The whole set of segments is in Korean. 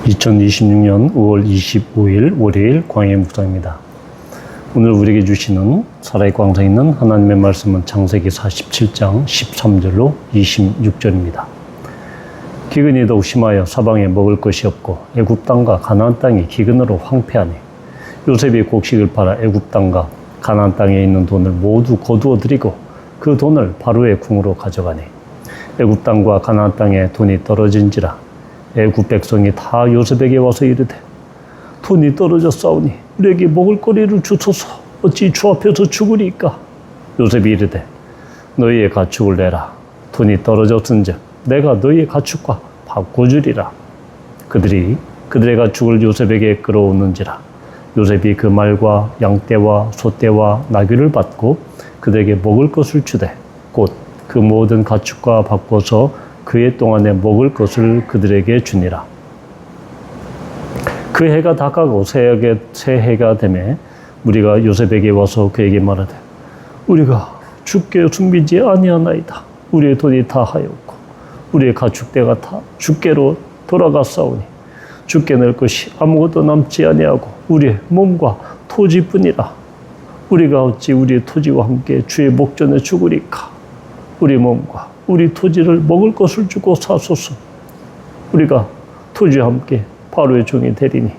2026년 5월 25일 월요일 광야의 묵상입니다. 오늘 우리에게 주시는 살아의 광장에 있는 하나님의 말씀은 창세기 47장 13절로 26절입니다. 기근이 더욱 심하여 사방에 먹을 것이 없고 애굽 땅과 가나안 땅이 기근으로 황폐하니 요셉이 곡식을 팔아 애굽 땅과 가나안 땅에 있는 돈을 모두 거두어 들이고 그 돈을 바로의 궁으로 가져가니 애굽 땅과 가나안 땅에 돈이 떨어진지라 애굽 백성이 다 요셉에게 와서 이르되 돈이 떨어졌사오니 우리에게 먹을 거리를 주소서 어찌 주 앞에서 죽으리까. 요셉이 이르되 너희의 가축을 내라. 돈이 떨어졌은즉 내가 너희의 가축과 바꿔주리라. 그들이 그들의 가축을 요셉에게 끌어오는지라. 요셉이 그 말과 양떼와 소떼와 나귀를 받고 그들에게 먹을 것을 주되 곧 그 모든 가축과 바꿔서 그해 동안에 먹을 것을 그들에게 주니라. 그 해가 다 가고 새 해가 되매 우리가 요셉에게 와서 그에게 말하되 우리가 주께 숨기지 아니하나이다. 우리의 돈이 다 하였고 우리의 가축대가 다 주께로 돌아갔사오니 주께 낼 것이 아무것도 남지 아니하고 우리의 몸과 토지뿐이라. 우리가 어찌 우리의 토지와 함께 주의 목전에 죽으리까. 우리 몸과 우리 토지를 먹을 것을 주고 사소서. 우리가 토지와 함께 바로의 종이 되리니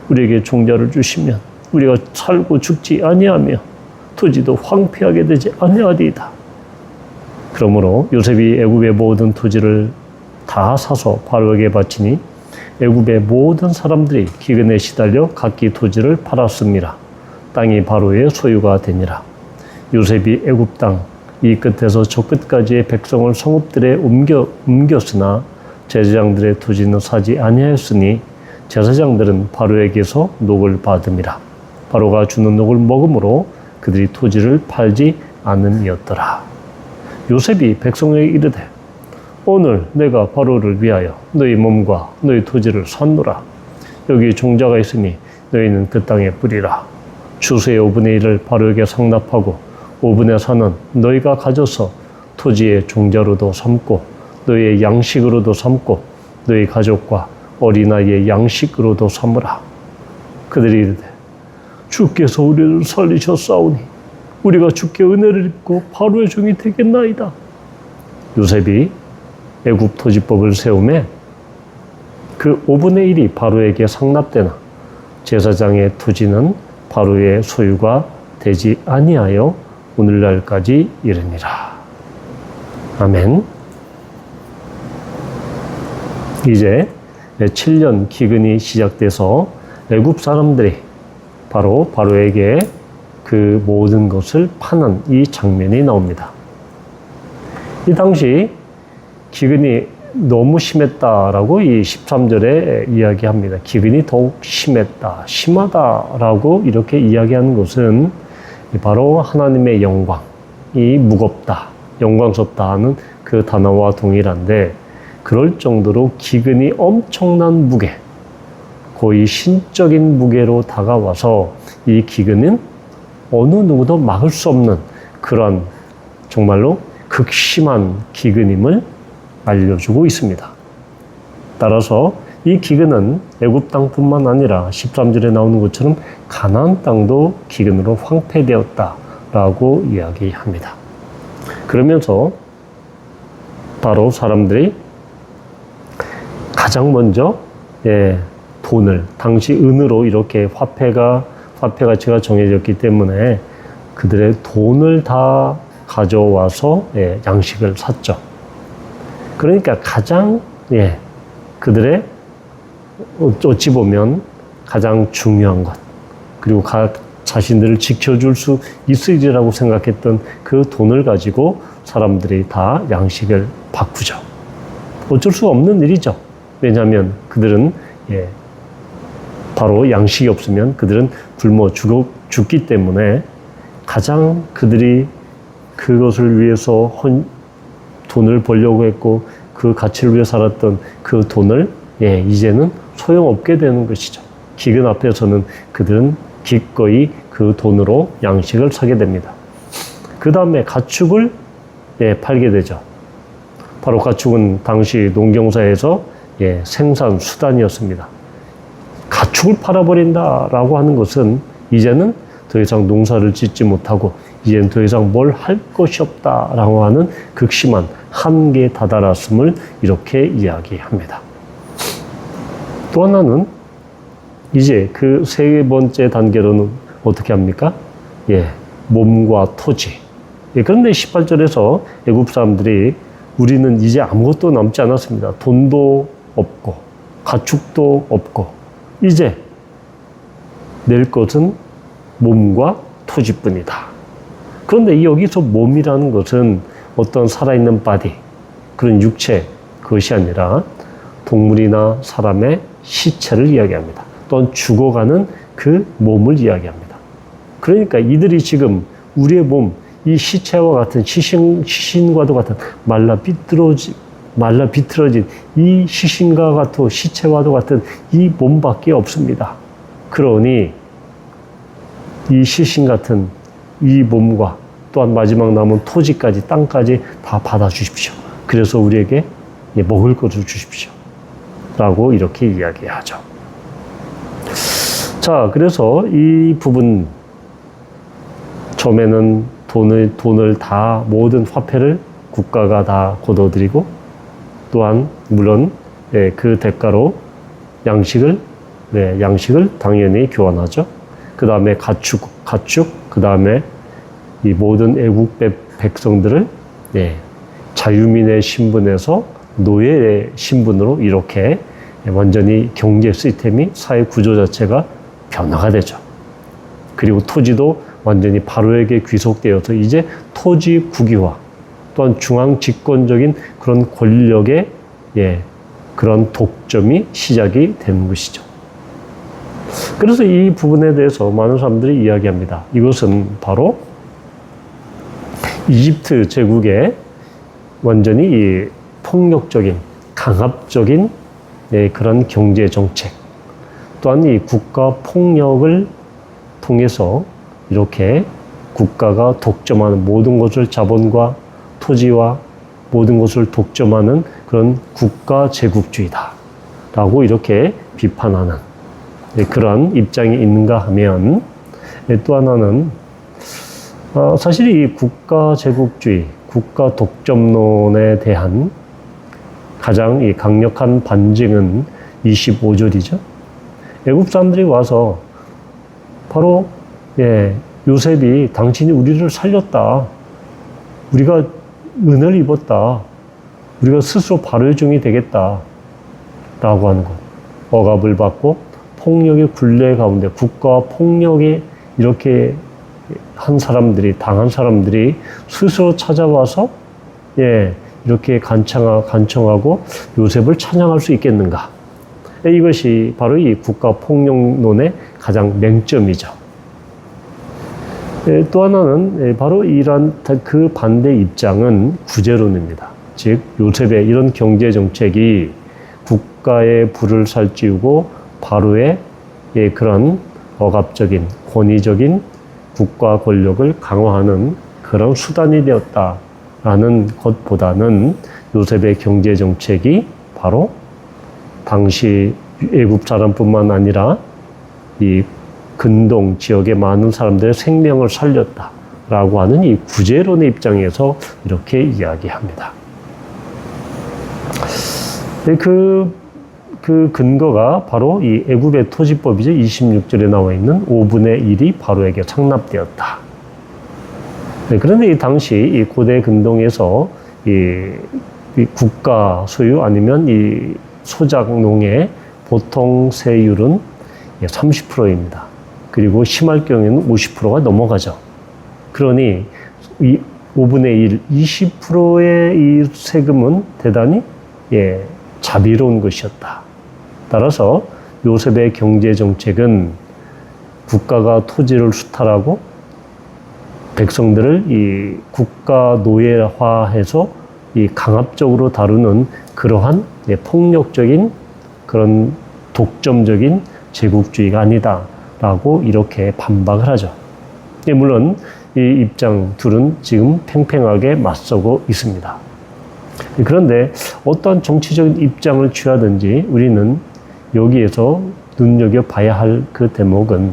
우리에게 종자를 주시면 우리가 살고 죽지 아니하며 토지도 황폐하게 되지 아니하리이다. 그러므로 요셉이 애굽의 모든 토지를 다 사서 바로에게 바치니 애굽의 모든 사람들이 기근에 시달려 각기 토지를 팔았습니다. 땅이 바로의 소유가 되니라. 요셉이 애굽 땅 이 끝에서 저 끝까지의 백성을 성읍들에 옮겼으나 제사장들의 토지는 사지 아니하였으니 제사장들은 바로에게서 녹을 받음이라. 바로가 주는 녹을 먹음으로 그들이 토지를 팔지 않음이었더라. 요셉이 백성에게 이르되 오늘 내가 바로를 위하여 너희 몸과 너희 토지를 샀노라. 여기 종자가 있으니 너희는 그 땅에 뿌리라. 추수의 5분의 1을 바로에게 상납하고 5분의 4는 너희가 가져서 토지의 종자로도 삼고 너희의 양식으로도 삼고 너희 가족과 어린아이의 양식으로도 삼으라. 그들이 이르되 주께서 우리를 살리셨사오니 우리가 주께 은혜를 입고 바로의 종이 되겠나이다. 요셉이 애굽 토지법을 세우매 그 5분의 1이 바로에게 상납되나 제사장의 토지는 바로의 소유가 되지 아니하여 오늘날까지 이르니라. 아멘. 이제 7년 기근이 시작돼서 애굽 사람들이 바로에게 그 모든 것을 파는 이 장면이 나옵니다. 이 당시 기근이 너무 심했다라고 이 13절에 이야기합니다. 기근이 더욱 심하다라고 이렇게 이야기하는 것은 바로 하나님의 영광이 무겁다, 영광스럽다 하는 그 단어와 동일한데 그럴 정도로 기근이 엄청난 무게, 거의 신적인 무게로 다가와서 이 기근은 어느 누구도 막을 수 없는 그런 정말로 극심한 기근임을 알려주고 있습니다. 따라서 이 기근은 애굽 땅뿐만 아니라 13절에 나오는 것처럼 가나안 땅도 기근으로 황폐되었다라고 이야기합니다. 그러면서 바로 사람들이 가장 먼저 돈을 당시 은으로 이렇게 화폐 가치가 정해졌기 때문에 그들의 돈을 다 가져와서 양식을 샀죠. 그러니까 가장 그들의 어찌 보면 가장 중요한 것 그리고 자신들을 지켜줄 수 있으리라고 생각했던 그 돈을 가지고 사람들이 다 양식을 바꾸죠. 어쩔 수 없는 일이죠. 왜냐하면 그들은 바로 양식이 없으면 그들은 굶어 죽기 때문에 가장 그들이 그것을 위해서 돈을 벌려고 했고 그 가치를 위해 살았던 그 돈을 이제는 소용없게 되는 것이죠. 기근 앞에서는 그들은 기꺼이 그 돈으로 양식을 사게 됩니다. 그 다음에 가축을 팔게 되죠. 바로 가축은 당시 농경사에서 생산 수단이었습니다. 가축을 팔아버린다라고 하는 것은 이제는 더 이상 농사를 짓지 못하고 이제는 더 이상 뭘 할 것이 없다라고 하는 극심한 한계에 다다랐음을 이렇게 이야기합니다. 또 하나는 이제 그 세 번째 단계로는 어떻게 합니까? 예, 몸과 토지. 예, 그런데 18절에서 애굽 사람들이 우리는 이제 아무것도 남지 않았습니다. 돈도 없고 가축도 없고 이제 낼 것은 몸과 토지뿐이다. 그런데 여기서 몸이라는 것은 어떤 살아있는 바디, 그런 육체, 그것이 아니라 동물이나 사람의 시체를 이야기합니다. 또는 죽어가는 그 몸을 이야기합니다. 그러니까 이들이 지금 우리의 몸, 이 시체와 같은 시신과도 같은 말라 비틀어진 이 시신과 같은 시체와도 같은 이 몸밖에 없습니다. 그러니 이 시신 같은 이 몸과 또한 마지막 남은 토지까지 땅까지 다 받아주십시오. 그래서 우리에게 먹을 것을 주십시오. 라고 이렇게 이야기하죠. 자, 그래서 이 부분 처음에는 돈을 다 모든 화폐를 국가가 다 거둬들이고 또한 물론 그 대가로 양식을 당연히 교환하죠. 그 다음에 가축, 그 다음에 이 모든 애국 백성들을 자유민의 신분에서 노예의 신분으로 이렇게 완전히 경제 시스템이 사회 구조 자체가 변화가 되죠. 그리고 토지도 완전히 바로에게 귀속되어서 이제 토지 국유화 또한 중앙 집권적인 그런 권력의 그런 독점이 시작이 되는 것이죠. 그래서 이 부분에 대해서 많은 사람들이 이야기합니다. 이것은 바로 이집트 제국의 완전히 이 폭력적인, 강압적인 그런 경제 정책, 또한 이 국가 폭력을 통해서 이렇게 국가가 독점하는 모든 것을 자본과 토지와 모든 것을 독점하는 그런 국가 제국주의다 라고 이렇게 비판하는 그런 입장이 있는가 하면 또 하나는 사실 이 국가 제국주의, 국가 독점론에 대한 가장 이 강력한 반증은 25절이죠. 애굽 사람들이 와서 바로 요셉이 당신이 우리를 살렸다. 우리가 은혜를 입었다. 우리가 스스로 바로의 종이 되겠다. 라고 하는 것. 억압을 받고 폭력의 굴레 가운데 국가와 폭력이 이렇게 당한 사람들이 스스로 찾아와서 이렇게 간청하고 요셉을 찬양할 수 있겠는가. 이것이 바로 이 국가 폭력론의 가장 맹점이죠. 또 하나는 바로 이러한 그 반대 입장은 구제론입니다. 즉 요셉의 이런 경제 정책이 국가의 부를 살찌우고 바로의 그런 억압적인 권위적인 국가 권력을 강화하는 그런 수단이 되었다라는 것보다는 요셉의 경제 정책이 바로 당시 애굽 사람뿐만 아니라 이 근동 지역의 많은 사람들의 생명을 살렸다라고 하는 이 구제론의 입장에서 이렇게 이야기합니다. 그 근거가 바로 이 애굽의 토지법이죠. 26절에 나와 있는 5분의 1이 바로에게 상납되었다. 그런데 이 당시 이 고대 근동에서 이 국가 소유 아니면 이 소작농의 보통 세율은 30%입니다. 그리고 심할 경우에는 50%가 넘어가죠. 그러니 이 5분의 1, 20%의 이 세금은 대단히 자비로운 것이었다. 따라서 요셉의 경제 정책은 국가가 토지를 수탈하고 백성들을 이 국가 노예화해서 이 강압적으로 다루는 그러한 폭력적인 그런 독점적인 제국주의가 아니다라고 이렇게 반박을 하죠. 물론 이 입장 둘은 지금 팽팽하게 맞서고 있습니다. 그런데 어떤 정치적인 입장을 취하든지 우리는 여기에서 눈여겨봐야 할 그 대목은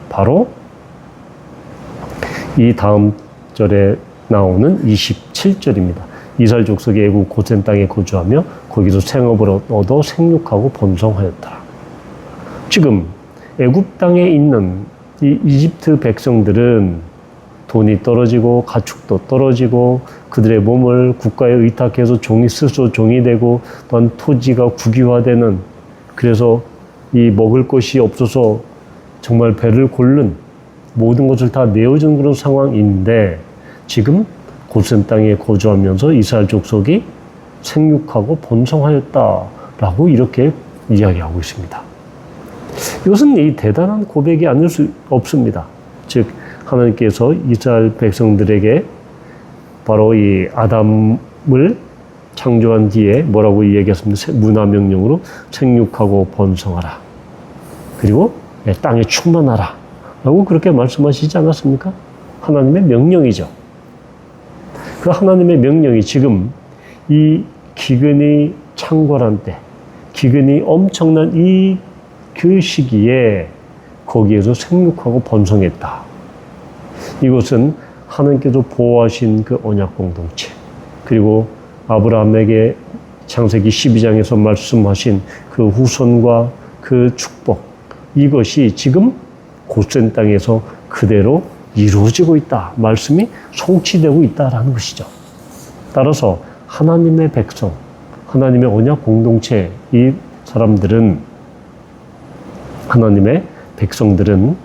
바로 이 다음 절에 나오는 27절입니다. 이스라엘 족속이 애굽 고센 땅에 거주하며 거기서 생업을 얻어 생육하고 번성하였다. 지금 애굽 땅에 있는 이 이집트 백성들은 돈이 떨어지고 가축도 떨어지고 그들의 몸을 국가에 의탁해서 스스로 종이 되고 또한 토지가 국유화되는, 그래서 이 먹을 것이 없어서 정말 배를 고른 모든 것을 다 내어준 그런 상황인데, 지금 고센 땅에 거주하면서 이스라엘 족속이 생육하고 번성하였다라고 이렇게 이야기하고 있습니다. 이것은 이 대단한 고백이 아닐 수 없습니다. 즉 하나님께서 이스라엘 백성들에게 바로 이 아담을 창조한 뒤에 뭐라고 이야기했습니까? 문화명령으로 생육하고 번성하라. 그리고 땅에 충만하라. 라고 그렇게 말씀하시지 않았습니까? 하나님의 명령이죠. 그 하나님의 명령이 지금 이 기근이 창궐한 때, 기근이 엄청난 그 시기에 거기에서 생육하고 번성했다. 이것은 하나님께서 보호하신 그 언약 공동체, 그리고 아브라함에게 창세기 12장에서 말씀하신 그 후손과 그 축복, 이것이 지금 고센 땅에서 그대로 이루어지고 있다. 말씀이 성취되고 있다라는 것이죠. 따라서 하나님의 백성, 하나님의 언약 공동체, 이 사람들은, 하나님의 백성들은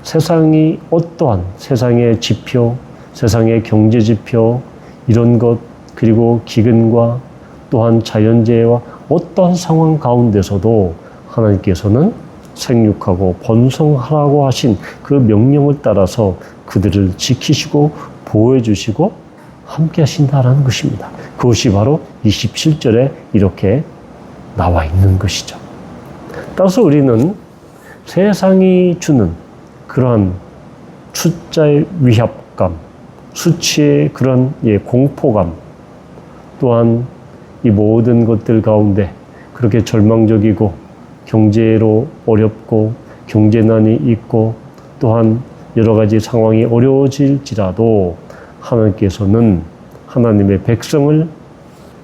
세상이 어떠한 세상의 지표, 세상의 경제 지표, 이런 것, 그리고 기근과 또한 자연재해와 어떠한 상황 가운데서도 하나님께서는 생육하고 번성하라고 하신 그 명령을 따라서 그들을 지키시고 보호해 주시고 함께 하신다라는 것입니다. 그것이 바로 27절에 이렇게 나와 있는 것이죠. 따라서 우리는 세상이 주는 그러한 숫자의 위압감, 수치의 그런 공포감, 또한 이 모든 것들 가운데 그렇게 절망적이고 경제로 어렵고 경제난이 있고 또한 여러 가지 상황이 어려워질지라도 하나님께서는 하나님의 백성을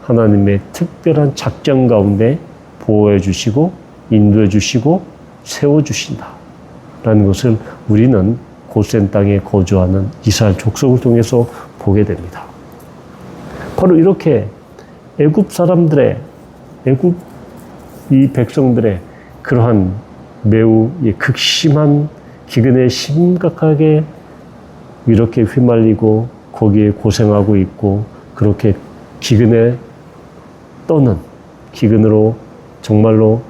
하나님의 특별한 작전 가운데 보호해 주시고 인도해 주시고 세워 주신다 라는 것을 우리는 고센 땅에 거주하는 이스라엘 족속을 통해서 보게 됩니다. 바로 이렇게 애굽 사람들의, 애굽 이 백성들의 그러한 매우 극심한 기근에 심각하게 이렇게 휘말리고 거기에 고생하고 있고, 그렇게 기근에 떠는, 기근으로 정말로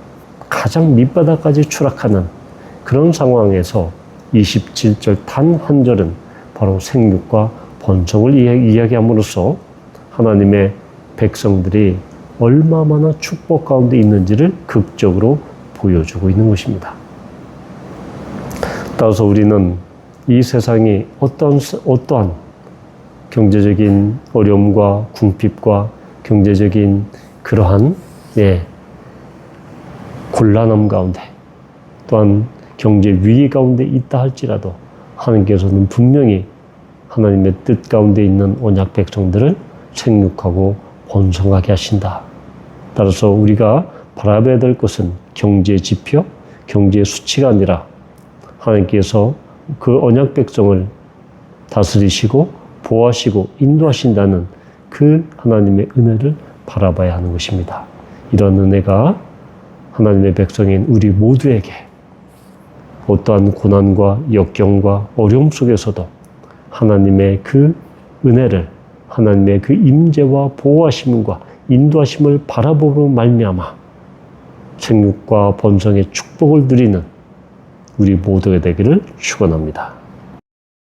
가장 밑바닥까지 추락하는 그런 상황에서 27절 단 한 절은 바로 생육과 번성을 이야기함으로써 하나님의 백성들이 얼마나 축복 가운데 있는지를 극적으로 보여주고 있는 것입니다. 따라서 우리는 이 세상이 어떠한 경제적인 어려움과 궁핍과 경제적인 그러한 곤란함 가운데, 또한 경제 위기 가운데 있다 할지라도 하나님께서는 분명히 하나님의 뜻 가운데 있는 언약 백성들을 생육하고 번성하게 하신다. 따라서 우리가 바라봐야 될 것은 경제 지표, 경제 수치가 아니라 하나님께서 그 언약 백성을 다스리시고 보호하시고 인도하신다는 그 하나님의 은혜를 바라봐야 하는 것입니다. 이런 은혜가 하나님의 백성인 우리 모두에게 어떠한 고난과 역경과 어려움 속에서도 하나님의 그 은혜를, 하나님의 그 임재와 보호하심과 인도하심을 바라보므로 말미암아 생육과 번성의 축복을 누리는 우리 모두가 되기를 축원합니다.